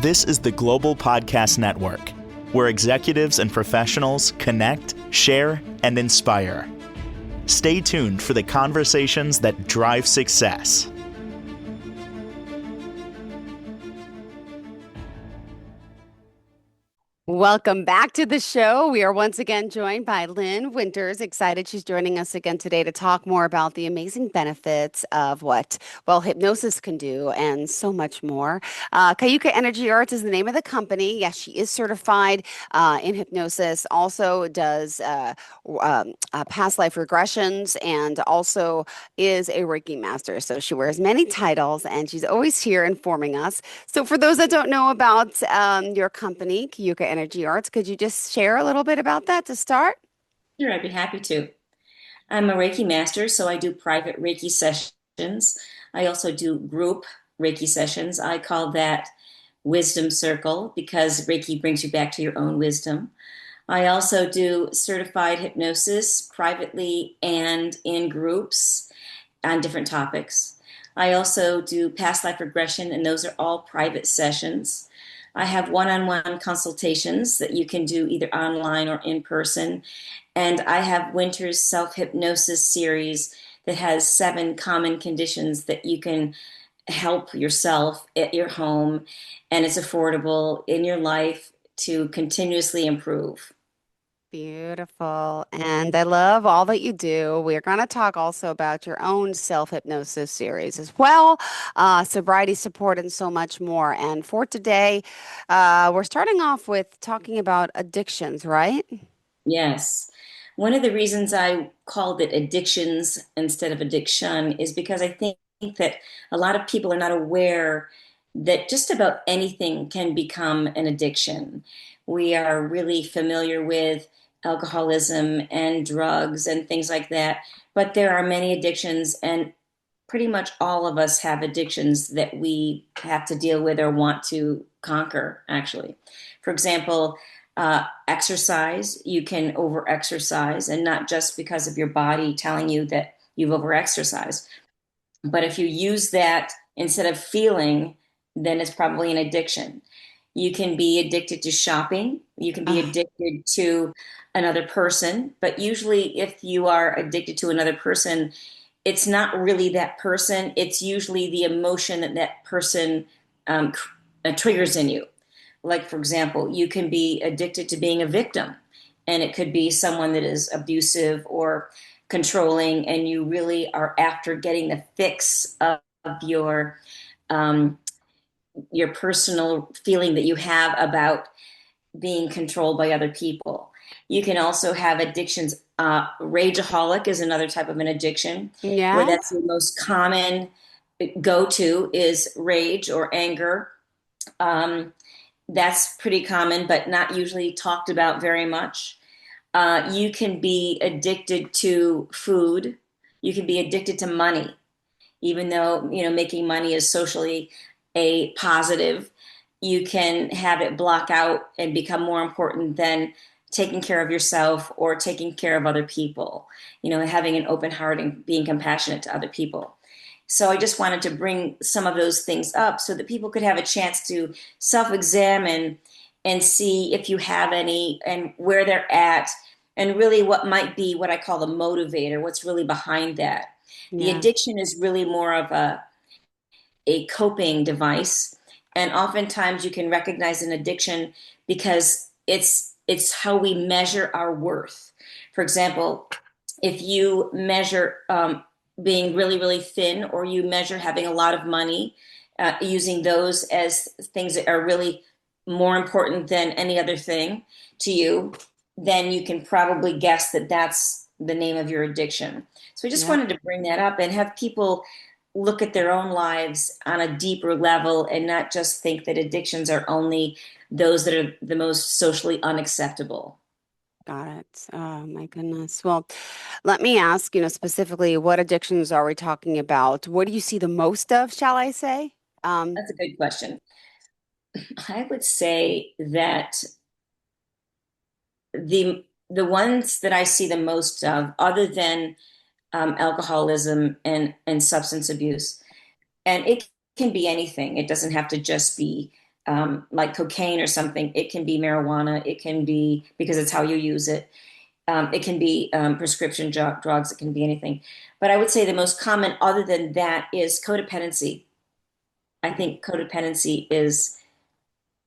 This is the Global Podcast Network, where executives and professionals connect, share, and inspire. Stay tuned for the conversations that drive success. Welcome back to the show. We are once again joined by Lynn Winters. Excited she's joining us again today to talk more about the amazing benefits of hypnosis can do and so much more. Cayuca Energy Arts is the name of the company. Yes, she is certified in hypnosis, also does past life regressions, and also is a Reiki master. So she wears many titles and she's always here informing us. So for those that don't know about your company, Cayuca Energy Arts, could you just share a little bit about that to start? Sure, I'd be happy to. I'm a Reiki master, so I do private Reiki sessions. I also do group Reiki sessions. I call that Wisdom Circle because Reiki brings you back to your own wisdom. I also do certified hypnosis privately and in groups on different topics. I also do past life regression, and those are all private sessions. I have one-on-one consultations that you can do either online or in person. And I have Winter's self-hypnosis series that has 7 common conditions that you can help yourself at your home, and it's affordable in your life to continuously improve. Beautiful. And I love all that you do. We're going to talk also about your own self-hypnosis series as well, sobriety support, and so much more. And for today, we're starting off with talking about addictions, right? Yes. One of the reasons I called it addictions instead of addiction is because I think that a lot of people are not aware that just about anything can become an addiction. We are really familiar with alcoholism and drugs and things like that, but there are many addictions, and pretty much all of us have addictions that we have to deal with or want to conquer, actually. For example, exercise, you can over exercise, and not just because of your body telling you that you've over exercised. But if you use that instead of feeling, then it's probably an addiction. You can be addicted to shopping. You can be Ah, addicted to another person. But usually, if you are addicted to another person, it's not really that person. It's usually the emotion that that person triggers in you. Like, for example, you can be addicted to being a victim, and it could be someone that is abusive or controlling, and you really are after getting the fix of um, your personal feeling that you have about being controlled by other people. You can also have addictions. Rageaholic is another type of an addiction, where that's yes. the most common go-to is rage or anger. Um, that's pretty common, but not usually talked about very much. You can be addicted to food. You can be addicted to money, even though, making money is socially a positive. You can have it block out and become more important than taking care of yourself or taking care of other people, having an open heart and being compassionate to other people. So I just wanted to bring some of those things up so that people could have a chance to self-examine and see if you have any and where they're at, and really what might be what I call the motivator, what's really behind that. The Yeah. addiction is really more of a coping device, and oftentimes you can recognize an addiction because it's how we measure our worth. For example, if you measure being really, really thin, or you measure having a lot of money, using those as things that are really more important than any other thing to you, then you can probably guess that that's the name of your addiction. So I just Yep. wanted to bring that up and have people look at their own lives on a deeper level and not just think that addictions are only those that are the most socially unacceptable. Got it. Oh my goodness. Well, let me ask, specifically what addictions are we talking about? What do you see the most of, shall I say? Um, That's a good question. I would say that the ones that I see the most of, other than alcoholism and substance abuse, and it can be anything. It doesn't have to just be like cocaine or something. It can be marijuana. It can be, because it's how you use it. It can be prescription drugs. It can be anything. But I would say the most common, other than that, is codependency. I think codependency is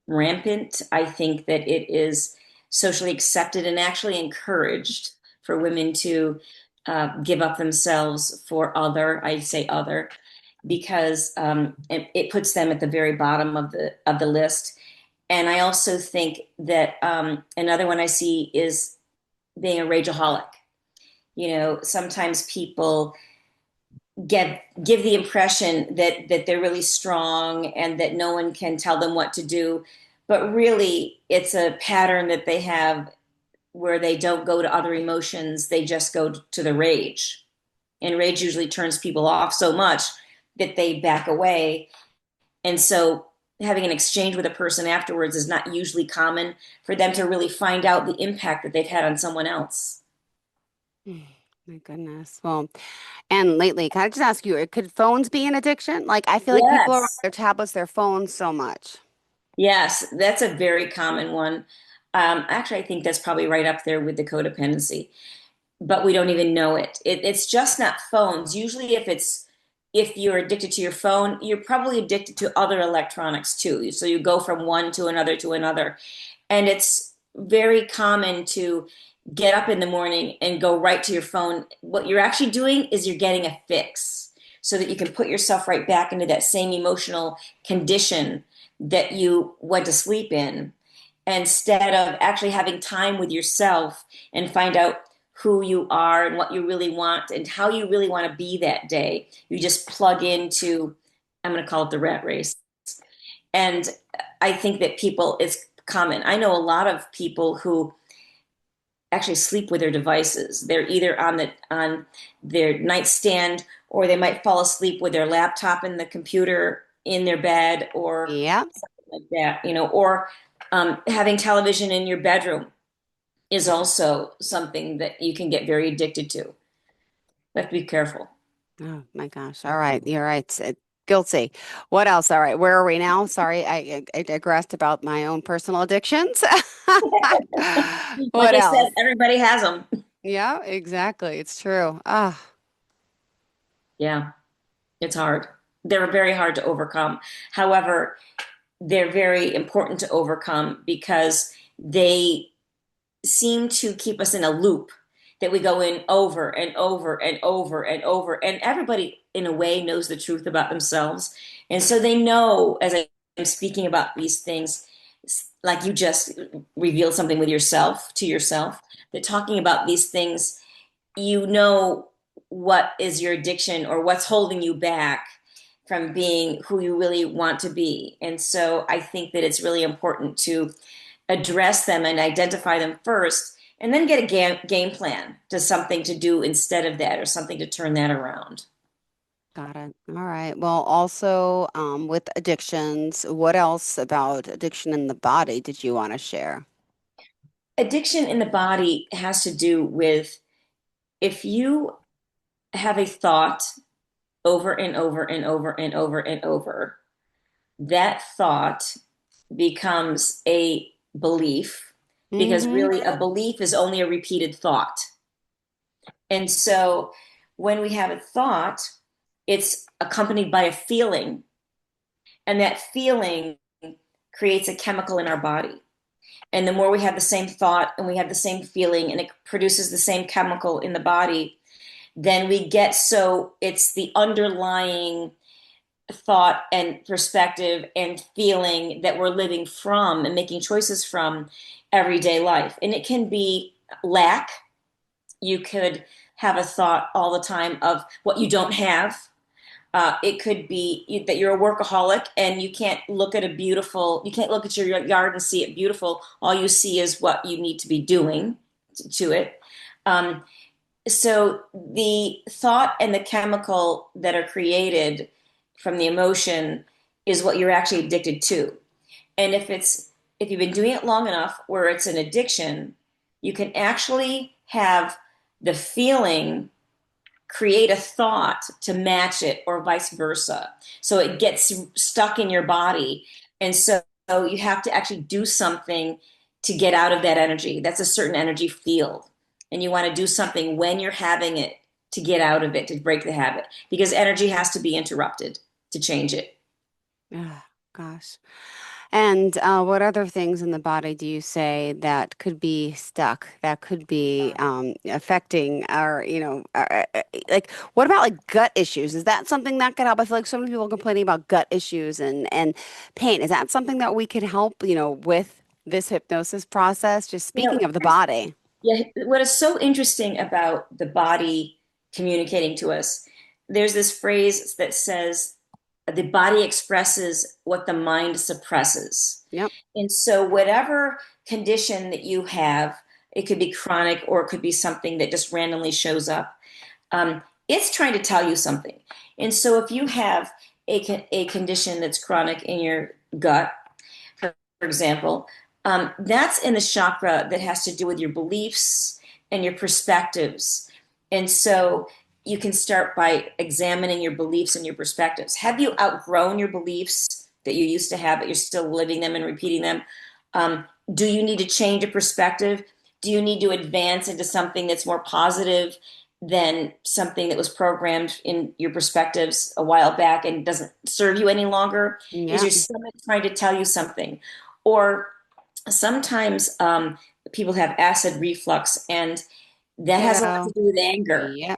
rampant. I think that it is socially accepted and actually encouraged for women to give up themselves for other. I say other because it puts them at the very bottom of the list. And I also think that another one I see is being a rageaholic. Sometimes people give the impression that they're really strong and that no one can tell them what to do, but really it's a pattern that they have where they don't go to other emotions, they just go to the rage. And rage usually turns people off so much that they back away. And so having an exchange with a person afterwards is not usually common for them to really find out the impact that they've had on someone else. My goodness. Well, and lately, can I just ask you, could phones be an addiction? Like, I feel like people are on Yes. their tablets, their phones so much. Yes, that's a very common one. Actually, I think that's probably right up there with the codependency, but we don't even know it. It's just not phones. Usually, if you're addicted to your phone, you're probably addicted to other electronics too. So you go from one to another. And it's very common to get up in the morning and go right to your phone. What you're actually doing is you're getting a fix so that you can put yourself right back into that same emotional condition that you went to sleep in, instead of actually having time with yourself and find out who you are and what you really want and how you really want to be that day. You just plug into, I'm going to call it the rat race. And I think that people, it's common. I know a lot of people who actually sleep with their devices. They're either on their nightstand, or they might fall asleep with their laptop and the computer in their bed, or Yeah. like that, or having television in your bedroom is also something that you can get very addicted to. You have to be careful. Oh my gosh. All right. You're right. Guilty. What else? All right. Where are we now? Sorry, I digressed about my own personal addictions. Like What I said, else? everybody has them. Yeah, exactly. It's true. Ah, Yeah, it's hard. They're very hard to overcome. However, they're very important to overcome because they seem to keep us in a loop that we go in over and over and over and over. And everybody, in a way, knows the truth about themselves. And so they know, as I'm speaking about these things, like you just revealed something with yourself to yourself, that talking about these things, you know what is your addiction or what's holding you back from being who you really want to be. And so I think that it's really important to address them and identify them first, and then get a game plan to something to do instead of that, or something to turn that around. got it. All right. Well, also, with addictions, what else about addiction in the body did you want to share? Addiction in the body has to do with, if you have a thought over and over and over and over and over, that thought becomes a belief, because Mm-hmm. really a belief is only a repeated thought. And so when we have a thought, it's accompanied by a feeling, and that feeling creates a chemical in our body. And the more we have the same thought and we have the same feeling and it produces the same chemical in the body, then we get, so it's the underlying thought and perspective and feeling that we're living from and making choices from everyday life. And it can be lack. You could have a thought all the time of what you don't have. It could be that you're a workaholic and you can't look at your yard and see it beautiful. All you see is what you need to be doing to it. Um, so the thought and the chemical that are created from the emotion is what you're actually addicted to. And if you've been doing it long enough where it's an addiction, you can actually have the feeling create a thought to match it, or vice versa. So it gets stuck in your body. And so you have to actually do something to get out of that energy. That's a certain energy field. And you want to do something when you're having it to get out of it, to break the habit, because energy has to be interrupted to change it. Oh, gosh. And what other things in the body do you say that could be stuck, that could be affecting our, like what about like gut issues? Is that something that could help? I feel like so many people are complaining about gut issues and pain. Is that something that we could help, with this hypnosis process? Just You know, speaking of the body. yeah, what is so interesting about the body communicating to us, there's this phrase that says the body expresses what the mind suppresses. Yep. And so, whatever condition that you have, it could be chronic or it could be something that just randomly shows up. It's trying to tell you something. And so, if you have a condition that's chronic in your gut, for example, that's in the chakra that has to do with your beliefs and your perspectives. And so, you can start by examining your beliefs and your perspectives. Have you outgrown your beliefs that you used to have, but you're still living them and repeating them? Do you need to change a perspective? Do you need to advance into something that's more positive than something that was programmed in your perspectives a while back and doesn't serve you any longer? Is Yeah. your stomach trying to tell you something? Or sometimes people have acid reflux, and that has a lot Ditto. to do with anger, Yep.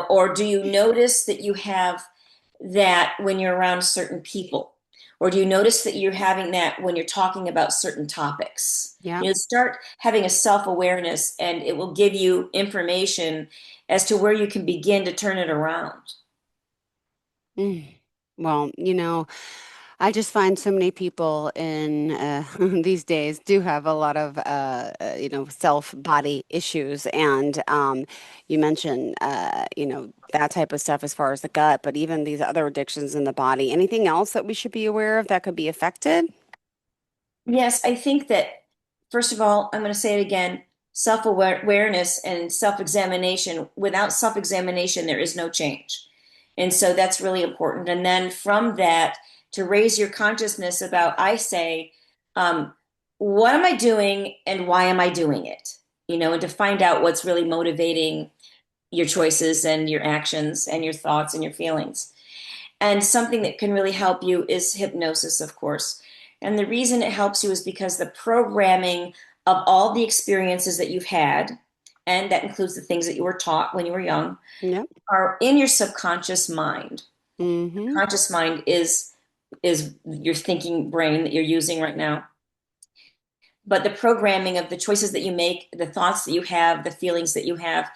or do you notice that you have that when you're around certain people? Or do you notice that you're having that when you're talking about certain topics? Yep. Start having a self-awareness, and it will give you information as to where you can begin to turn it around. Mm. Well, I just find so many people in these days do have a lot of self body issues, and you mentioned that type of stuff as far as the gut, but even these other addictions in the body. Anything else that we should be aware of that could be affected? Yes, I think that, first of all, I'm going to say it again, self-awareness and self-examination. Without self-examination, there is no change. And so that's really important. And then from that, to raise your consciousness about, I say, um, what am I doing and why am I doing it? And to find out what's really motivating your choices and your actions and your thoughts and your feelings. And something that can really help you is hypnosis, of course. And the reason it helps you is because the programming of all the experiences that you've had, and that includes the things that you were taught when you were young, Yep. are in your subconscious mind. Mm-hmm. Conscious mind is your thinking brain that you're using right now. But the programming of the choices that you make, the thoughts that you have, the feelings that you have,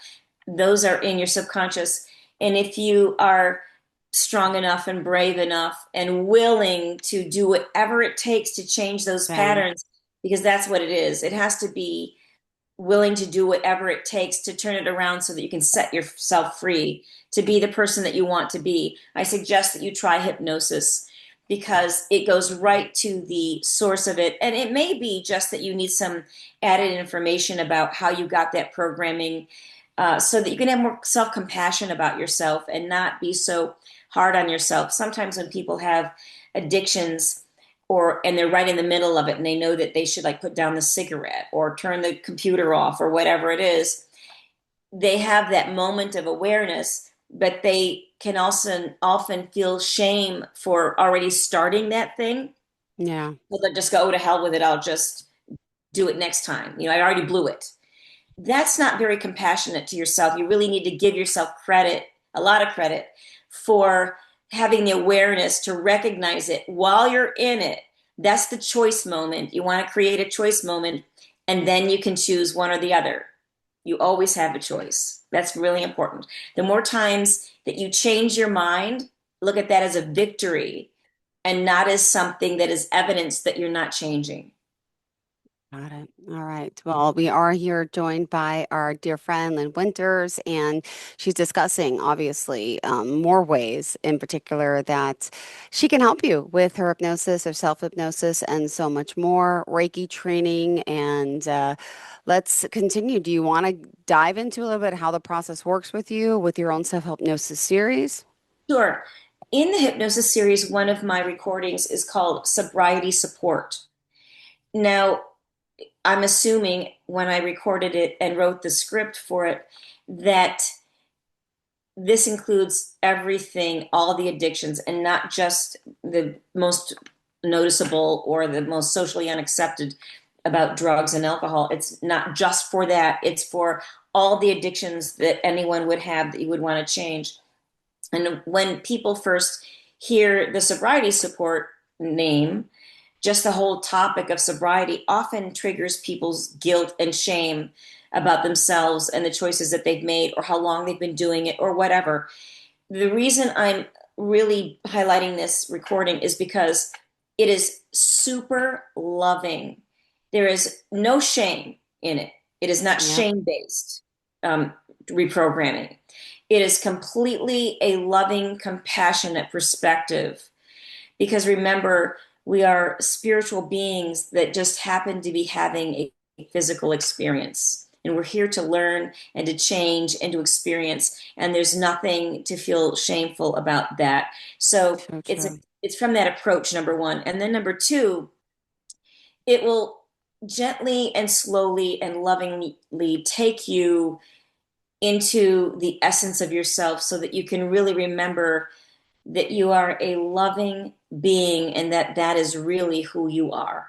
those are in your subconscious. And if you are strong enough and brave enough and willing to do whatever it takes to change those Bang. patterns, because that's what it is, it has to be willing to do whatever it takes to turn it around so that you can set yourself free to be the person that you want to be. I suggest that you try hypnosis because it goes right to the source of it. And it may be just that you need some added information about how you got that programming, so that you can have more self compassion about yourself and not be so hard on yourself. Sometimes when people have addictions, and they're right in the middle of it and they know that they should like put down the cigarette or turn the computer off or whatever it is, they have that moment of awareness, but they can also often feel shame for already starting that thing. Yeah. Well, they'll just go, oh, to hell with it, I'll just do it next time, I already blew it. That's not very compassionate to yourself. You really need to give yourself credit, a lot of credit, for having the awareness to recognize it while you're in it. That's the choice moment. You want to create a choice moment, and then you can choose one or the other. You always have a choice. That's really important. The more times that you change your mind, look at that as a victory and not as something that is evidence that you're not changing. Got it. All right. Well, we are here joined by our dear friend Lynn Winters, and she's discussing obviously more ways in particular that she can help you with her hypnosis or self hypnosis and so much more, Reiki training. And let's continue. Do you want to dive into a little bit how the process works with you with your own self hypnosis series? Sure. In the hypnosis series, one of my recordings is called Sobriety Support. Now, I'm assuming when I recorded it and wrote the script for it that this includes everything, all the addictions, and not just the most noticeable or the most socially unaccepted about drugs and alcohol. It's not just for that, it's for all the addictions that anyone would have that you would want to change. And when people first hear the sobriety support name, just the whole topic of sobriety often triggers people's guilt and shame about themselves and the choices that they've made or how long they've been doing it or whatever. The reason I'm really highlighting this recording is because it is super loving. There is no shame in it. It is not Yeah. shame based reprogramming. It is completely a loving, compassionate perspective. Because remember, we are spiritual beings that just happen to be having a physical experience. And we're here to learn and to change and to experience. And there's nothing to feel shameful about that. So So it's true. it's from that approach, number one. And then number two, it will gently and slowly and lovingly take you into the essence of yourself so that you can really remember that you are a loving being and that that is really who you are.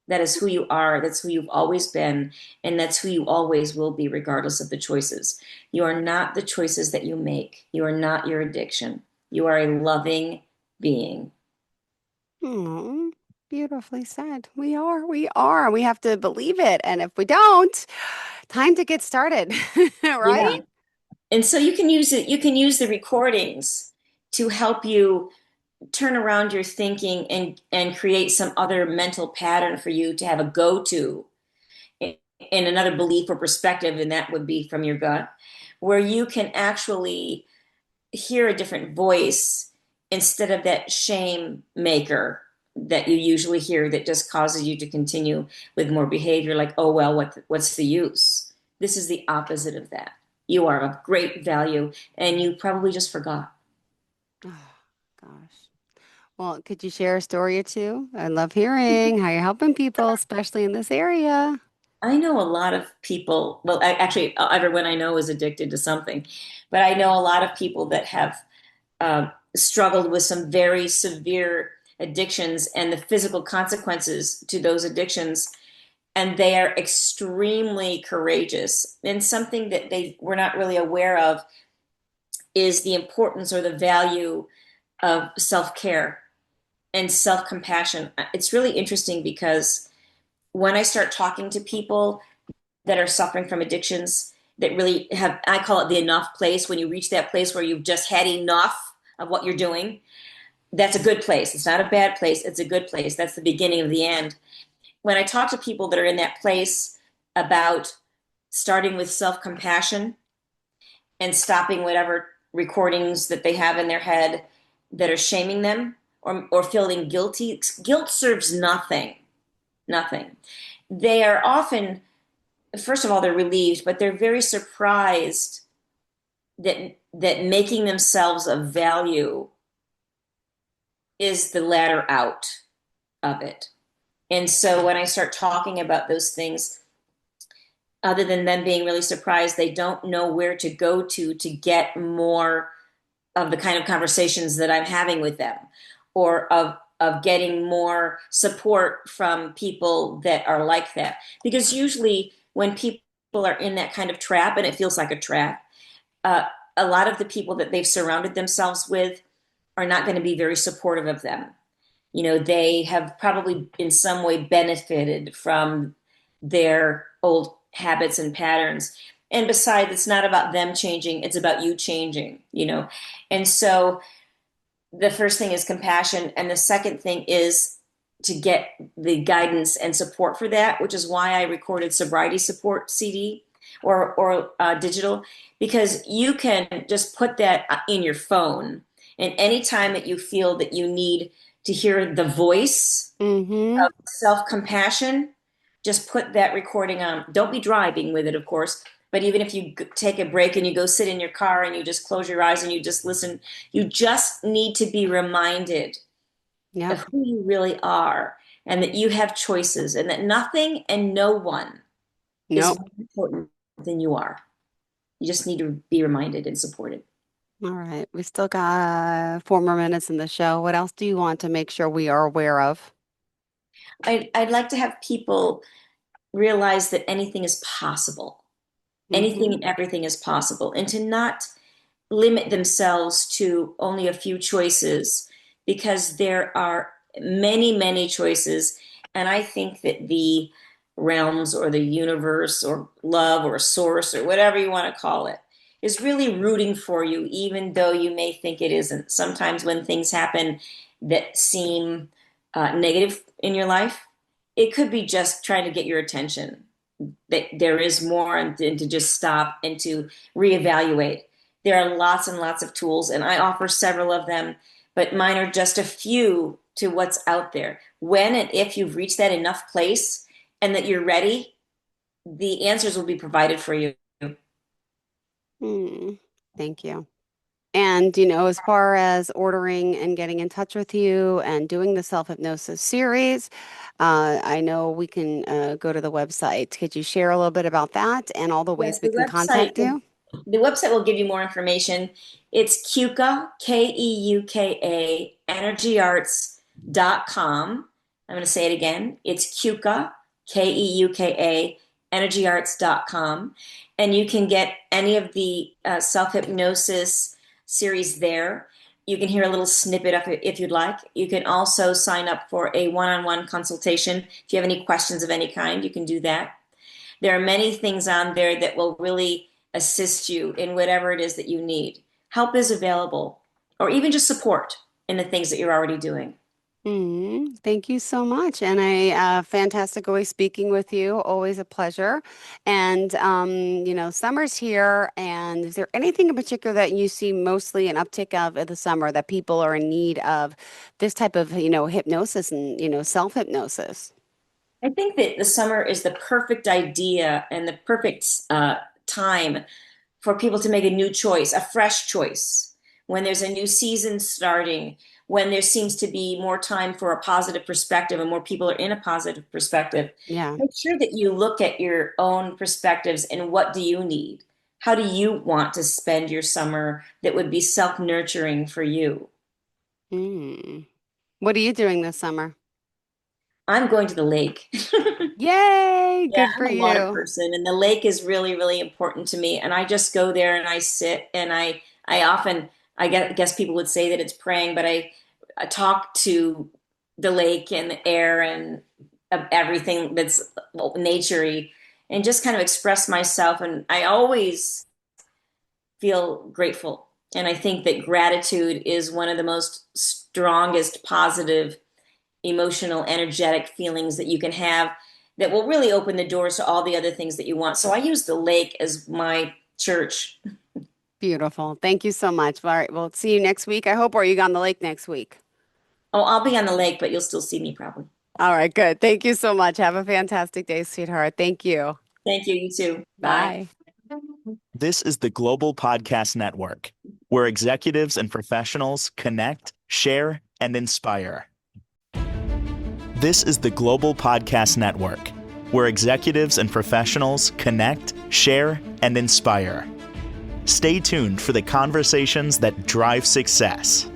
That is who you are. That's who you've always been. And that's who you always will be, regardless of the choices. You are not the choices that you make. You are not your addiction. You are a loving being. Oh, beautifully said. We are. We are. We have to believe it. And if we don't, time to get started, Yeah. right? And so you can use it, you can use the recordings to help you turn around your thinking and create some other mental pattern for you to have a go-to in another belief or perspective, and that would be from your gut, where you can actually hear a different voice instead of that shame maker that you usually hear that just causes you to continue with more behavior like, oh well, what's the use? This is the opposite of that. You are of great value and you probably just forgot. Oh, gosh. Well, could you share a story or two? I love hearing how you're helping people, especially in this area. I know a lot of people, well, actually, everyone I know is addicted to something, but I know a lot of people that have struggled with some very severe addictions and the physical consequences to those addictions. And they are extremely courageous. And something that they were not really aware of is the importance or the value of self care and self compassion. It's really interesting because when I start talking to people that are suffering from addictions that really have, I call it the enough place, when you reach that place where you've just had enough of what you're doing, that's a good place. It's not a bad place, it's a good place. That's the beginning of the end. When I talk to people that are in that place about starting with self compassion and stopping whatever recordings that they have in their head that are shaming them or feeling guilty, guilt serves nothing. Nothing. They are often, first of all, they're relieved, but they're very surprised that making themselves of value is the ladder out of it. And so when I start talking about those things, other than them being really surprised, they don't know where to go to get more of the kind of conversations that I'm having with them, or of getting more support from people that are like that. Because usually when people are in that kind of trap, and it feels like a trap, uh, a lot of the people that they've surrounded themselves with are not going to be very supportive of them. You know, they have probably in some way benefited from their old habits and patterns. And besides, it's not about them changing, it's about you changing, you know. And so the first thing is compassion. And the second thing is to get the guidance and support for that, which is why I recorded sobriety support CD or digital, because you can just put that in your phone. And anytime that you feel that you need to hear the voice Mm-hmm. of self compassion, just put that recording on. Don't be driving with it, of course, but even if you take a break and you go sit in your car and you just close your eyes and you just listen, you just need to be reminded Yep. of who you really are and that you have choices, and that nothing and no one is Nope. more important than you are. You just need to be reminded and supported. All right. We still got 4 more minutes in the show. What else do you want to make sure we are aware of? I'd like to have people realize that anything is possible. Anything Hmm. and everything is possible, and to not limit themselves to only a few choices, because there are many, many choices. And I think that the realms or the universe or love or source or whatever you want to call it is really rooting for you, even though you may think it isn't. Sometimes when things happen that seem negative in your life, it could be just trying to get your attention, that there is more, and to just stop and to reevaluate. There are lots and lots of tools, and I offer several of them, but mine are just a few to what's out there. When and if you've reached that enough place and that you're ready, the answers will be provided for you. Hmm. Thank you. And, you know, as far as ordering and getting in touch with you and doing the self-hypnosis series, I know we can go to the website. Could you share a little bit about that and all the Yes, ways we can contact you? the website will give you more information. It's Keuka, Keuka, energyarts.com. I'm going to say it again. It's Keuka, Keuka, energyarts.com. And you can get any of the self hypnosis series there. You can hear a little snippet of it if you'd like. You can also sign up for a one on one consultation. If you have any questions of any kind, you can do that. There are many things on there that will really assist you in whatever it is that you need. Help is available, or even just support in the things that you're already doing. Thank you so much. And fantastic always speaking with you. Always a pleasure. And, you know, summer's here. And is there anything in particular that you see mostly an uptick of in the summer that people are in need of this type of, you know, hypnosis and, you know, self-hypnosis? I think that the summer is the perfect idea and the perfect time for people to make a new choice, a fresh choice, when there's a new season starting, when there seems to be more time for a positive perspective and more people are in a positive perspective. Yeah. Make sure that you look at your own perspectives and what do you need? How do you want to spend your summer that would be self-nurturing for you? Mm. What are you doing this summer? I'm going to the lake. Yay, Yeah, good I'm for a water you. person, and the lake is really, really important to me. And I just go there and I sit, and I often, guess people would say that it's praying, but I talk to the lake and the air and everything that's naturey, and just kind of express myself. And I always feel grateful. And I think that gratitude is one of the most strongest, positive, emotional, energetic feelings that you can have, that will really open the doors to all the other things that you want. So I use the lake as my church. Beautiful. Thank you so much. All right, we'll see you next week, I hope, or are you on the lake next week? Oh, I'll be on the lake, but you'll still see me probably. All right, good. Thank you so much. Have a fantastic day, sweetheart. Thank you. Thank you. You too. Bye. Bye. This is the Global Podcast Network, where executives and professionals connect, share, and inspire. This is the Global Podcast Network, where executives and professionals connect, share, and inspire. Stay tuned for the conversations that drive success.